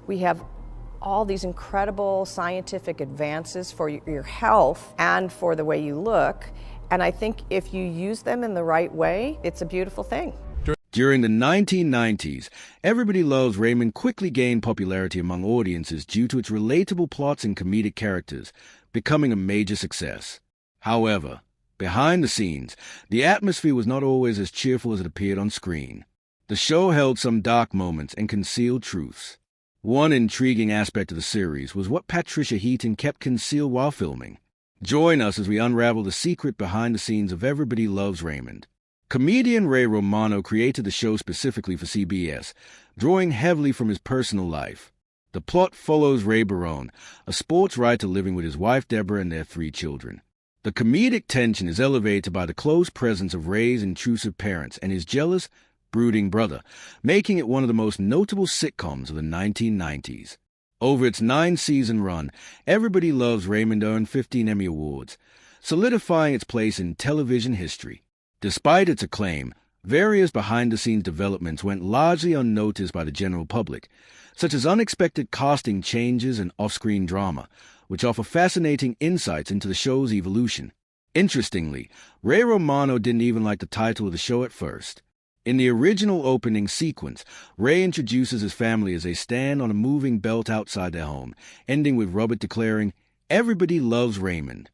We have all these incredible scientific advances for your health and for the way you look. And I think if you use them in the right way, it's a beautiful thing. During the 1990s, Everybody Loves Raymond quickly gained popularity among audiences due to its relatable plots and comedic characters, becoming a major success. However, behind the scenes, the atmosphere was not always as cheerful as it appeared on screen. The show held some dark moments and concealed truths. One intriguing aspect of the series was what Patricia Heaton kept concealed while filming. Join us as we unravel the secret behind the scenes of Everybody Loves Raymond. Comedian Ray Romano created the show specifically for CBS, drawing heavily from his personal life. The plot follows Ray Barone, a sports writer living with his wife Deborah and their 3 children. The comedic tension is elevated by the close presence of Ray's intrusive parents and his jealous, brooding brother, making it one of the most notable sitcoms of the 1990s. Over its 9-season run, Everybody Loves Raymond earned 15 Emmy Awards, solidifying its place in television history. Despite its acclaim, various behind-the-scenes developments went largely unnoticed by the general public, such as unexpected casting changes and off-screen drama, which offer fascinating insights into the show's evolution. Interestingly, Ray Romano didn't even like the title of the show at first. In the original opening sequence, Ray introduces his family as they stand on a moving belt outside their home, ending with Robert declaring, "Everybody loves Raymond."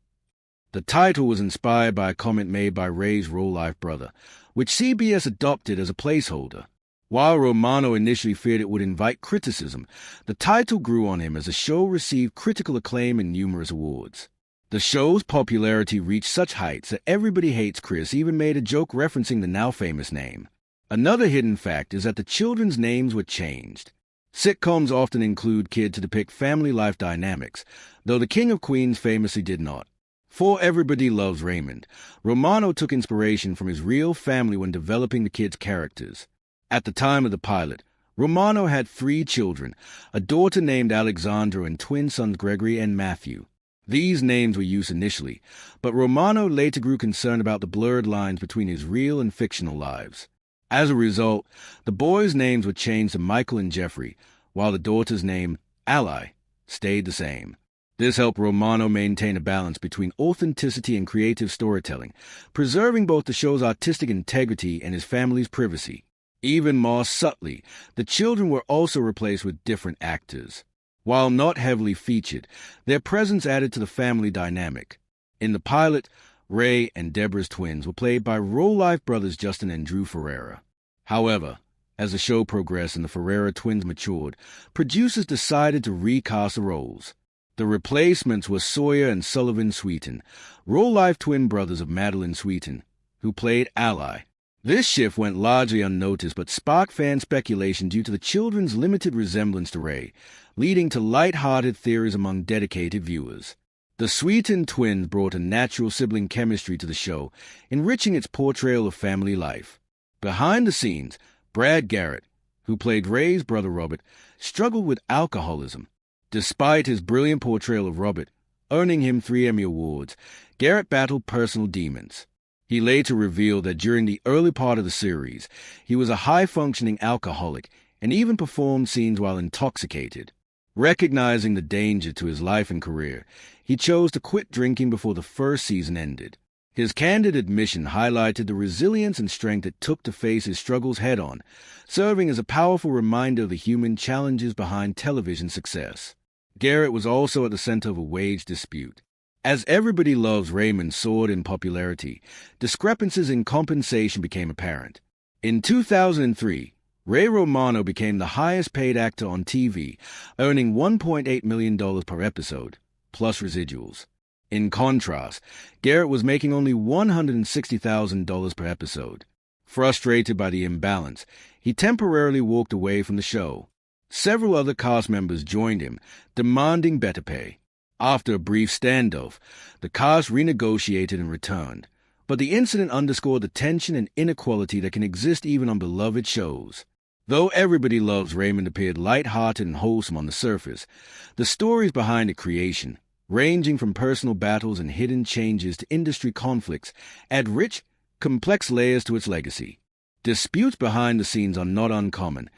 The title was inspired by a comment made by Ray's real-life brother, which CBS adopted as a placeholder. While Romano initially feared it would invite criticism, the title grew on him as the show received critical acclaim and numerous awards. The show's popularity reached such heights that Everybody Hates Chris even made a joke referencing the now-famous name. Another hidden fact is that the children's names were changed. Sitcoms often include kids to depict family life dynamics, though The King of Queens famously did not. For Everybody Loves Raymond, Romano took inspiration from his real family when developing the kids' characters. At the time of the pilot, Romano had 3 children, a daughter named Alexandra and twin sons Gregory and Matthew. These names were used initially, but Romano later grew concerned about the blurred lines between his real and fictional lives. As a result, the boys' names were changed to Michael and Jeffrey, while the daughter's name, Ally, stayed the same. This helped Romano maintain a balance between authenticity and creative storytelling, preserving both the show's artistic integrity and his family's privacy. Even more subtly, the children were also replaced with different actors. While not heavily featured, their presence added to the family dynamic. In the pilot, Ray and Deborah's twins were played by real-life brothers Justin and Drew Ferreira. However, as the show progressed and the Ferreira twins matured, producers decided to recast the roles. The replacements were Sawyer and Sullivan Sweeten, real-life twin brothers of Madeline Sweeten, who played Ally. This shift went largely unnoticed but sparked fan speculation due to the children's limited resemblance to Ray, leading to light-hearted theories among dedicated viewers. The Sweeten twins brought a natural sibling chemistry to the show, enriching its portrayal of family life. Behind the scenes, Brad Garrett, who played Ray's brother Robert, struggled with alcoholism. Despite his brilliant portrayal of Robert, earning him 3 Emmy Awards, Garrett battled personal demons. He later revealed that during the early part of the series, he was a high-functioning alcoholic and even performed scenes while intoxicated. Recognizing the danger to his life and career, he chose to quit drinking before the first season ended. His candid admission highlighted the resilience and strength it took to face his struggles head-on, serving as a powerful reminder of the human challenges behind television success. Garrett was also at the center of a wage dispute. As Everybody Loves Raymond soared in popularity, discrepancies in compensation became apparent. In 2003, Ray Romano became the highest-paid actor on TV, earning $1.8 million per episode, plus residuals. In contrast, Garrett was making only $160,000 per episode. Frustrated by the imbalance, he temporarily walked away from the show. Several other cast members joined him, demanding better pay. After a brief standoff, the cast renegotiated and returned, but the incident underscored the tension and inequality that can exist even on beloved shows. Though Everybody Loves Raymond appeared light-hearted and wholesome on the surface, the stories behind its creation, ranging from personal battles and hidden changes to industry conflicts, add rich, complex layers to its legacy. Disputes behind the scenes are not uncommon,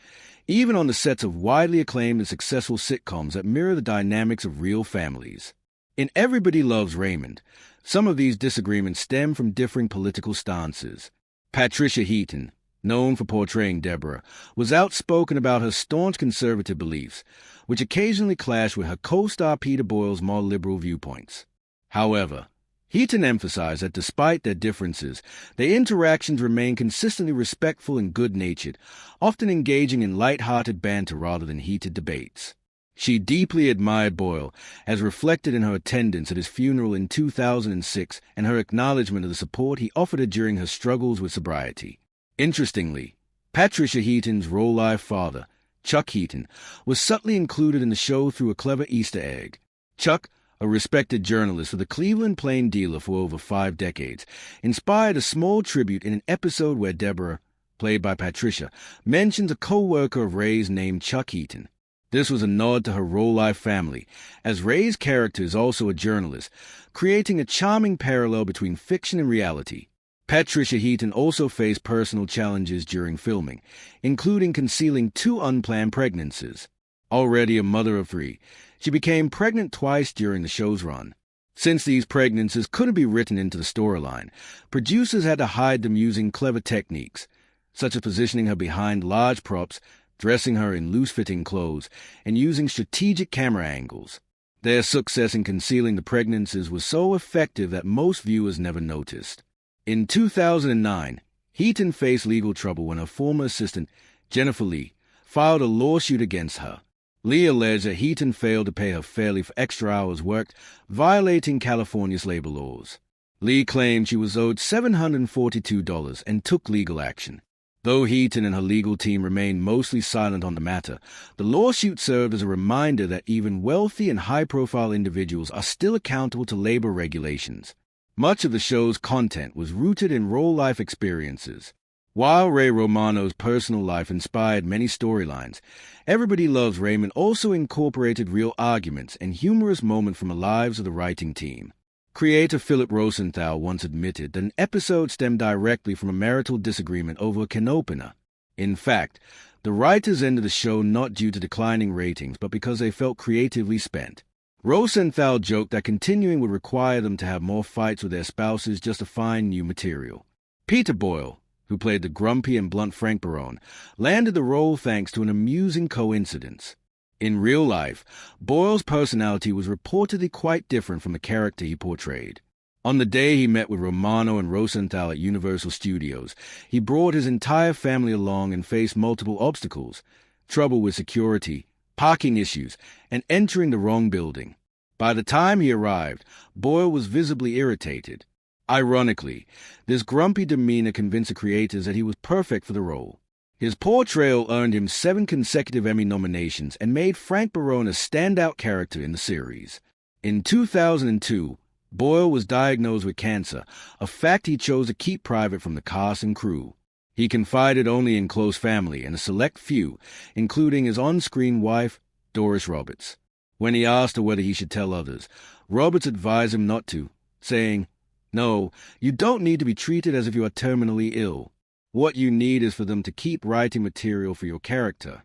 even on the sets of widely acclaimed and successful sitcoms that mirror the dynamics of real families. In Everybody Loves Raymond, some of these disagreements stem from differing political stances. Patricia Heaton, known for portraying Deborah, was outspoken about her staunch conservative beliefs, which occasionally clashed with her co-star Peter Boyle's more liberal viewpoints. However, Heaton emphasized that despite their differences, their interactions remained consistently respectful and good-natured, often engaging in light-hearted banter rather than heated debates. She deeply admired Boyle, as reflected in her attendance at his funeral in 2006 and her acknowledgement of the support he offered her during her struggles with sobriety. Interestingly, Patricia Heaton's real-life father, Chuck Heaton, was subtly included in the show through a clever Easter egg. Chuck, a respected journalist for the Cleveland Plain-Dealer for over 5 decades, inspired a small tribute in an episode where Deborah, played by Patricia, mentions a co-worker of Ray's named Chuck Heaton. This was a nod to her real-life family, as Ray's character is also a journalist, creating a charming parallel between fiction and reality. Patricia Heaton also faced personal challenges during filming, including concealing 2 unplanned pregnancies. Already a mother of 3, she became pregnant twice during the show's run. Since these pregnancies couldn't be written into the storyline, producers had to hide them using clever techniques, such as positioning her behind large props, dressing her in loose-fitting clothes, and using strategic camera angles. Their success in concealing the pregnancies was so effective that most viewers never noticed. In 2009, Heaton faced legal trouble when her former assistant, Jennifer Lee, filed a lawsuit against her. Lee alleged that Heaton failed to pay her fairly for extra hours worked, violating California's labor laws. Lee claimed she was owed $742 and took legal action. Though Heaton and her legal team remained mostly silent on the matter, the lawsuit served as a reminder that even wealthy and high-profile individuals are still accountable to labor regulations. Much of the show's content was rooted in real-life experiences. While Ray Romano's personal life inspired many storylines, Everybody Loves Raymond also incorporated real arguments and humorous moments from the lives of the writing team. Creator Philip Rosenthal once admitted that an episode stemmed directly from a marital disagreement over a can opener. In fact, the writers ended the show not due to declining ratings, but because they felt creatively spent. Rosenthal joked that continuing would require them to have more fights with their spouses just to find new material. Peter Boyle, who played the grumpy and blunt Frank Barone, landed the role thanks to an amusing coincidence. In real life, Boyle's personality was reportedly quite different from the character he portrayed. On the day he met with Romano and Rosenthal at Universal Studios, he brought his entire family along and faced multiple obstacles: trouble with security, parking issues, and entering the wrong building. By the time he arrived, Boyle was visibly irritated. Ironically, this grumpy demeanor convinced the creators that he was perfect for the role. His portrayal earned him 7 consecutive Emmy nominations and made Frank Barone a standout character in the series. In 2002, Boyle was diagnosed with cancer, a fact he chose to keep private from the cast and crew. He confided only in close family and a select few, including his on-screen wife, Doris Roberts. When he asked her whether he should tell others, Roberts advised him not to, saying, "No, you don't need to be treated as if you are terminally ill. What you need is for them to keep writing material for your character."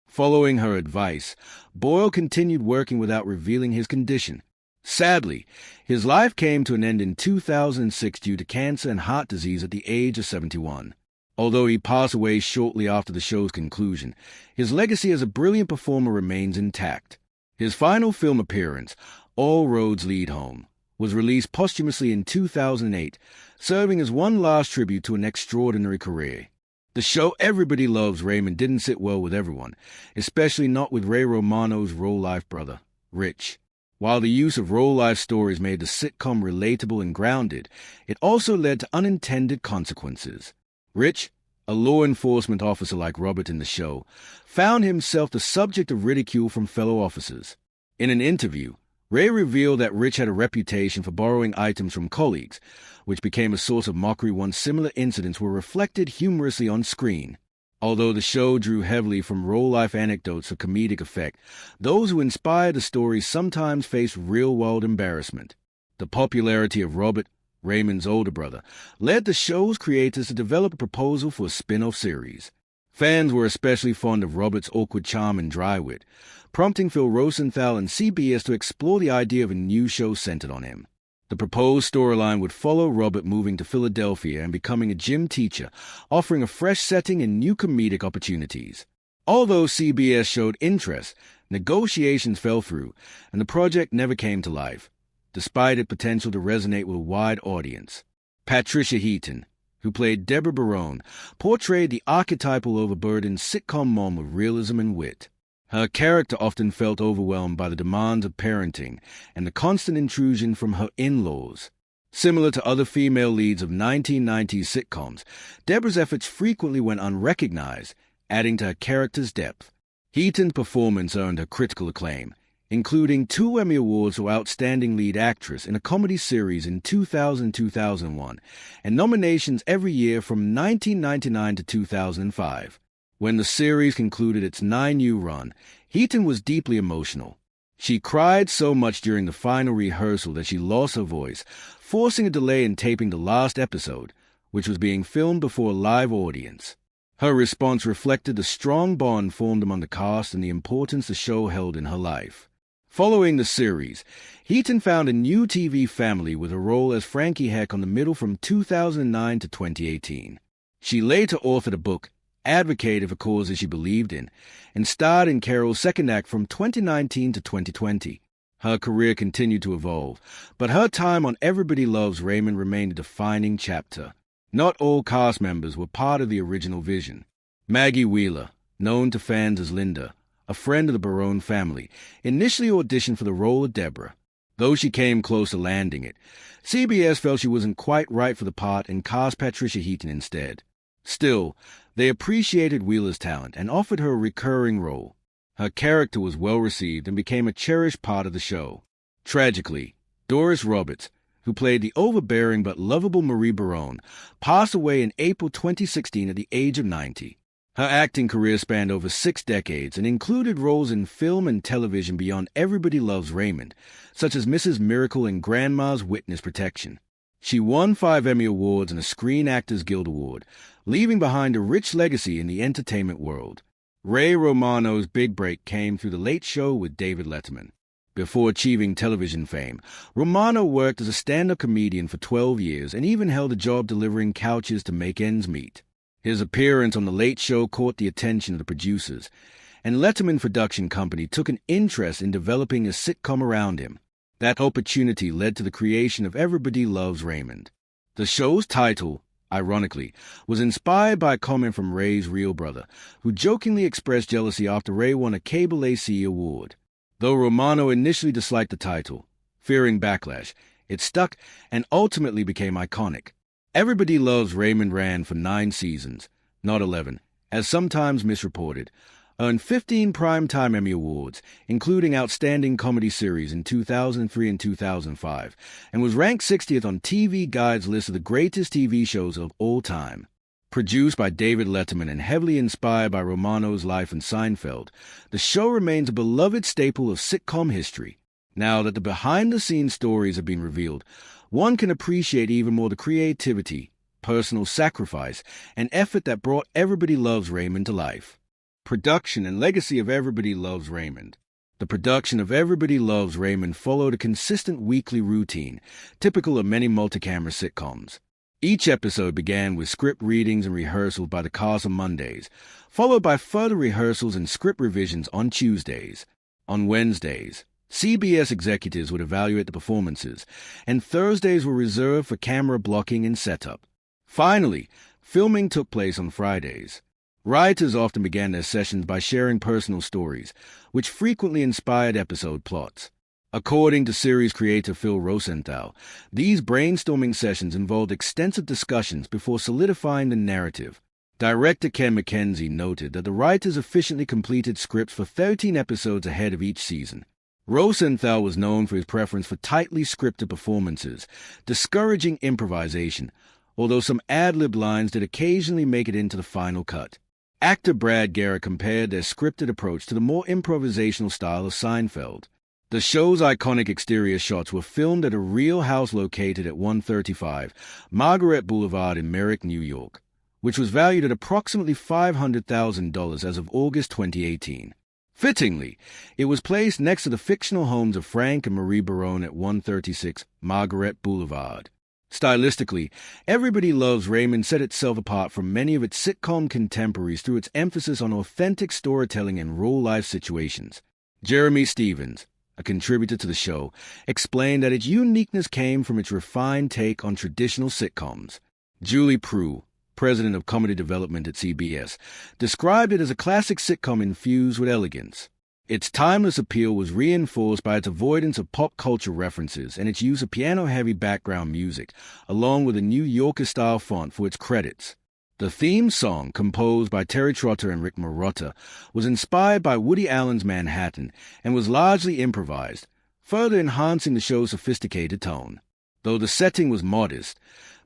Following her advice, Boyle continued working without revealing his condition. Sadly, his life came to an end in 2006 due to cancer and heart disease at the age of 71. Although he passed away shortly after the show's conclusion, his legacy as a brilliant performer remains intact. His final film appearance, All Roads Lead Home, was released posthumously in 2008, serving as one last tribute to an extraordinary career. The show Everybody Loves Raymond didn't sit well with everyone, especially not with Ray Romano's real-life brother, Rich. While the use of real-life stories made the sitcom relatable and grounded, it also led to unintended consequences. Rich, a law enforcement officer like Robert in the show, found himself the subject of ridicule from fellow officers. In an interview, Ray revealed that Rich had a reputation for borrowing items from colleagues, which became a source of mockery once similar incidents were reflected humorously on screen. Although the show drew heavily from real-life anecdotes for comedic effect, those who inspired the stories sometimes faced real-world embarrassment. The popularity of Robert, Raymond's older brother, led the show's creators to develop a proposal for a spin-off series. Fans were especially fond of Robert's awkward charm and dry wit, prompting Phil Rosenthal and CBS to explore the idea of a new show centered on him. The proposed storyline would follow Robert moving to Philadelphia and becoming a gym teacher, offering a fresh setting and new comedic opportunities. Although CBS showed interest, negotiations fell through, and the project never came to life, despite its potential to resonate with a wide audience. Patricia Heaton, who played Deborah Barone, portrayed the archetypal overburdened sitcom mom with realism and wit. Her character often felt overwhelmed by the demands of parenting and the constant intrusion from her in-laws. Similar to other female leads of 1990s sitcoms, Deborah's efforts frequently went unrecognized, adding to her character's depth. Heaton's performance earned her critical acclaim, including 2 Emmy Awards for Outstanding Lead Actress in a Comedy Series in 2000-2001, and nominations every year from 1999 to 2005. When the series concluded its 9-year run, Heaton was deeply emotional. She cried so much during the final rehearsal that she lost her voice, forcing a delay in taping the last episode, which was being filmed before a live audience. Her response reflected the strong bond formed among the cast and the importance the show held in her life. Following the series, Heaton found a new TV family with a role as Frankie Heck on The Middle from 2009 to 2018. She later authored a book, advocated for causes she believed in, and starred in Carol's second act from 2019 to 2020. Her career continued to evolve, but her time on Everybody Loves Raymond remained a defining chapter. Not all cast members were part of the original vision. Maggie Wheeler, known to fans as Linda, a friend of the Barone family, initially auditioned for the role of Deborah. Though she came close to landing it, CBS felt she wasn't quite right for the part and cast Patricia Heaton instead. Still, they appreciated Wheeler's talent and offered her a recurring role. Her character was well received and became a cherished part of the show. Tragically, Doris Roberts, who played the overbearing but lovable Marie Barone, passed away in April 2016 at the age of 90. Her acting career spanned over 6 decades and included roles in film and television beyond Everybody Loves Raymond, such as Mrs. Miracle and Grandma's Witness Protection. She won 5 Emmy Awards and a Screen Actors Guild Award, leaving behind a rich legacy in the entertainment world. Ray Romano's big break came through The Late Show with David Letterman. Before achieving television fame, Romano worked as a stand-up comedian for 12 years and even held a job delivering couches to make ends meet. His appearance on The Late Show caught the attention of the producers, and Letterman Production Company took an interest in developing a sitcom around him. That opportunity led to the creation of Everybody Loves Raymond. The show's title, ironically, was inspired by a comment from Ray's real brother, who jokingly expressed jealousy after Ray won a Cable ACE award. Though Romano initially disliked the title, fearing backlash, it stuck and ultimately became iconic. Everybody Loves Raymond ran for 9 seasons, not 11, as sometimes misreported, earned 15 Primetime Emmy Awards, including Outstanding Comedy Series in 2003 and 2005, and was ranked 60th on TV Guide's list of the greatest TV shows of all time. Produced by David Letterman and heavily inspired by Romano's life in Seinfeld, the show remains a beloved staple of sitcom history. Now that the behind-the-scenes stories have been revealed, one can appreciate even more the creativity, personal sacrifice, and effort that brought Everybody Loves Raymond to life. Production and legacy of Everybody Loves Raymond. The production of Everybody Loves Raymond followed a consistent weekly routine, typical of many multi-camera sitcoms. Each episode began with script readings and rehearsals by the cast on Mondays, followed by further rehearsals and script revisions on Tuesdays. On Wednesdays, CBS executives would evaluate the performances, and Thursdays were reserved for camera blocking and setup. Finally, filming took place on Fridays. Writers often began their sessions by sharing personal stories, which frequently inspired episode plots. According to series creator Phil Rosenthal, these brainstorming sessions involved extensive discussions before solidifying the narrative. Director Ken McKenzie noted that the writers efficiently completed scripts for 13 episodes ahead of each season. Rosenthal was known for his preference for tightly scripted performances, discouraging improvisation, although some ad-lib lines did occasionally make it into the final cut. Actor Brad Garrett compared their scripted approach to the more improvisational style of Seinfeld. The show's iconic exterior shots were filmed at a real house located at 135 Margaret Boulevard in Merrick, New York. which was valued at approximately $500,000 as of August 2018. Fittingly, it was placed next to the fictional homes of Frank and Marie Barone at 136 Margaret Boulevard. Stylistically, Everybody Loves Raymond set itself apart from many of its sitcom contemporaries through its emphasis on authentic storytelling and real-life situations. Jeremy Stevens, a contributor to the show, explained that its uniqueness came from its refined take on traditional sitcoms. Julie Prue, president of comedy development at CBS, described it as a classic sitcom infused with elegance. Its timeless appeal was reinforced by its avoidance of pop culture references and its use of piano-heavy background music, along with a New Yorker-style font for its credits. The theme song, composed by Terry Trotter and Rick Marotta, was inspired by Woody Allen's Manhattan and was largely improvised, further enhancing the show's sophisticated tone. Though the setting was modest,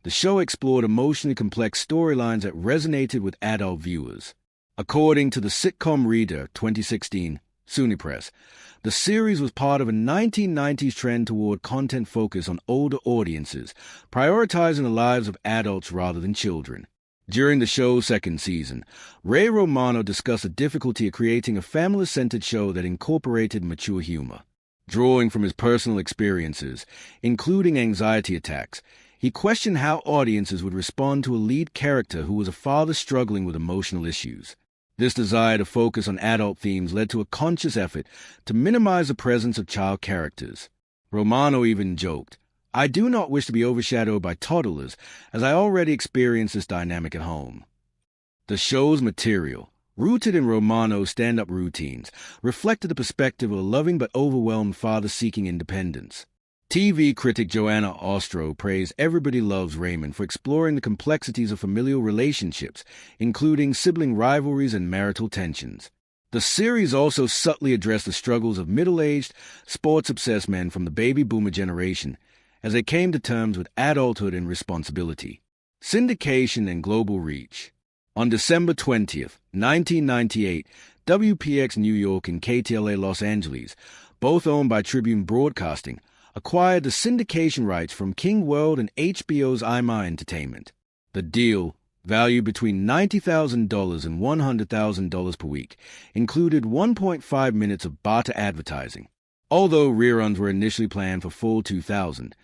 the show explored emotionally complex storylines that resonated with adult viewers. According to the Sitcom Reader 2016, SUNY Press, the series was part of a 1990s trend toward content focus on older audiences, prioritizing the lives of adults rather than children. During the show's second season, Ray Romano discussed the difficulty of creating a family-centered show that incorporated mature humor. Drawing from his personal experiences, including anxiety attacks, he questioned how audiences would respond to a lead character who was a father struggling with emotional issues. This desire to focus on adult themes led to a conscious effort to minimize the presence of child characters. Romano even joked, "I do not wish to be overshadowed by toddlers, as I already experience this dynamic at home." The show's material, rooted in Romano's stand-up routines, reflected the perspective of a loving but overwhelmed father seeking independence. TV critic Joanna Ostro praised Everybody Loves Raymond for exploring the complexities of familial relationships, including sibling rivalries and marital tensions. The series also subtly addressed the struggles of middle-aged, sports-obsessed men from the baby boomer generation as they came to terms with adulthood and responsibility. Syndication and global reach. On December 20th, 1998, WPX New York and KTLA Los Angeles, both owned by Tribune Broadcasting, acquired the syndication rights from King World and HBO's IMA Entertainment. The deal, valued between $90,000 and $100,000 per week, included 1.5 minutes of barter advertising. Although reruns were initially planned for fall 2000,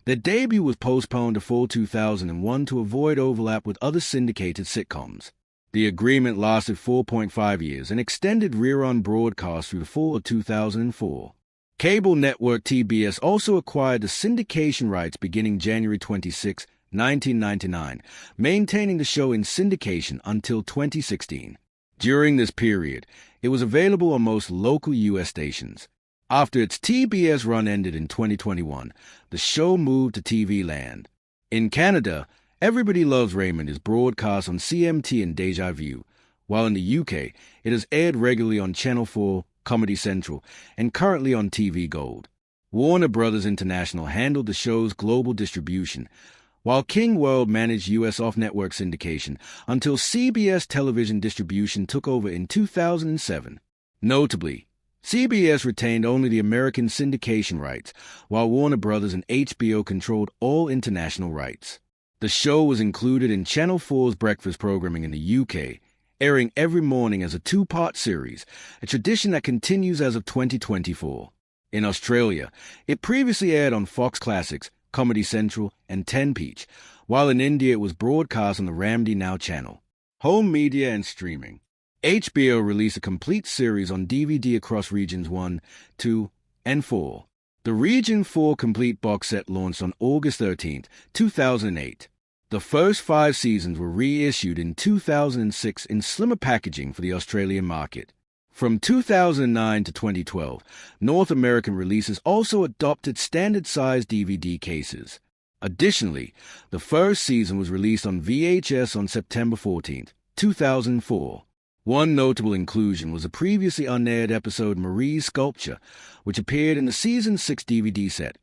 their debut was postponed to fall 2001 to avoid overlap with other syndicated sitcoms. The agreement lasted 4.5 years and extended rerun broadcasts through the fall of 2004. Cable network TBS also acquired the syndication rights beginning January 26, 1999, maintaining the show in syndication until 2016. During this period, it was available on most local U.S. stations. After its TBS run ended in 2021, the show moved to TV Land. In Canada, Everybody Loves Raymond is broadcast on CMT and Deja Vu, while in the UK, it is aired regularly on Channel 4, Comedy Central, and currently on TV Gold. Warner Brothers International handled the show's global distribution, while King World managed U.S. off-network syndication until CBS television distribution took over in 2007. Notably, CBS retained only the American syndication rights, while Warner Brothers and HBO controlled all international rights. The show was included in Channel 4's breakfast programming in the UK, airing every morning as a two-part series, a tradition that continues as of 2024. In Australia, it previously aired on Fox Classics, Comedy Central, and 10 Peach, while in India it was broadcast on the Ramdi Now channel. Home media and streaming. HBO released a complete series on DVD across Regions 1, 2, and 4. The Region 4 complete box set launched on August 13, 2008. The first 5 seasons were reissued in 2006 in slimmer packaging for the Australian market. From 2009 to 2012, North American releases also adopted standard-sized DVD cases. Additionally, the first season was released on VHS on September 14, 2004. One notable inclusion was a previously unaired episode Marie's Sculpture, which appeared in the Season 6 DVD set,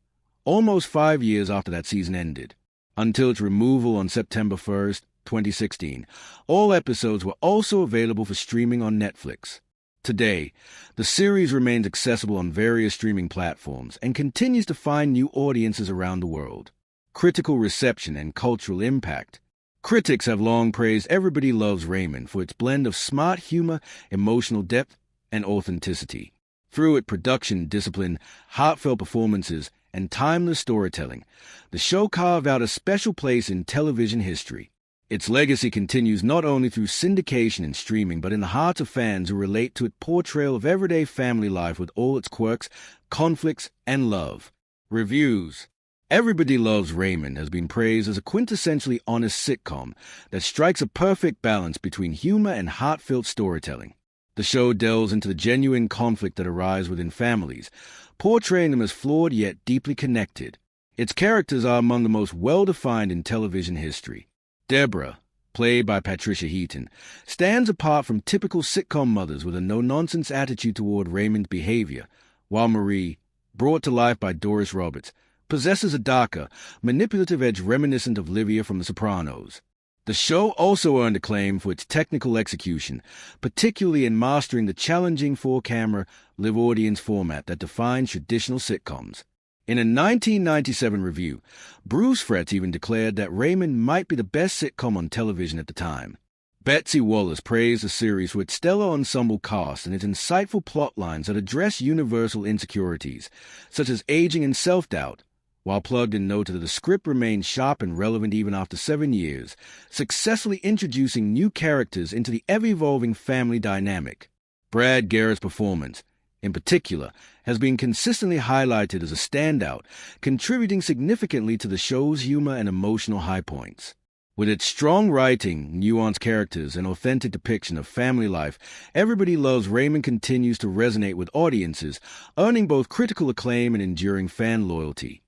almost 5 years after that season ended. Until its removal on September 1, 2016, all episodes were also available for streaming on Netflix. Today, the series remains accessible on various streaming platforms and continues to find new audiences around the world. Critical reception and cultural impact. Critics have long praised Everybody Loves Raymond for its blend of smart humor, emotional depth, and authenticity. Through its production discipline, heartfelt performances, and timeless storytelling, the show carved out a special place in television history. Its legacy continues not only through syndication and streaming, but in the hearts of fans who relate to its portrayal of everyday family life with all its quirks, conflicts, and love. Reviews. Everybody Loves Raymond has been praised as a quintessentially honest sitcom that strikes a perfect balance between humor and heartfelt storytelling. The show delves into the genuine conflict that arises within families, portraying them as flawed yet deeply connected. Its characters are among the most well-defined in television history. Deborah, played by Patricia Heaton, stands apart from typical sitcom mothers with a no-nonsense attitude toward Raymond's behavior, while Marie, brought to life by Doris Roberts, possesses a darker, manipulative edge reminiscent of Livia from The Sopranos. The show also earned acclaim for its technical execution, particularly in mastering the challenging four-camera, live-audience format that defines traditional sitcoms. In a 1997 review, Bruce Fretz even declared that Raymond might be the best sitcom on television at the time. Betsy Wallace praised the series for its stellar ensemble cast and its insightful plot lines that address universal insecurities, such as aging and self-doubt, while Plugged-In noted that the script remained sharp and relevant even after 7 years, successfully introducing new characters into the ever-evolving family dynamic. Brad Garrett's performance, in particular, has been consistently highlighted as a standout, contributing significantly to the show's humor and emotional high points. With its strong writing, nuanced characters, and authentic depiction of family life, Everybody Loves Raymond continues to resonate with audiences, earning both critical acclaim and enduring fan loyalty.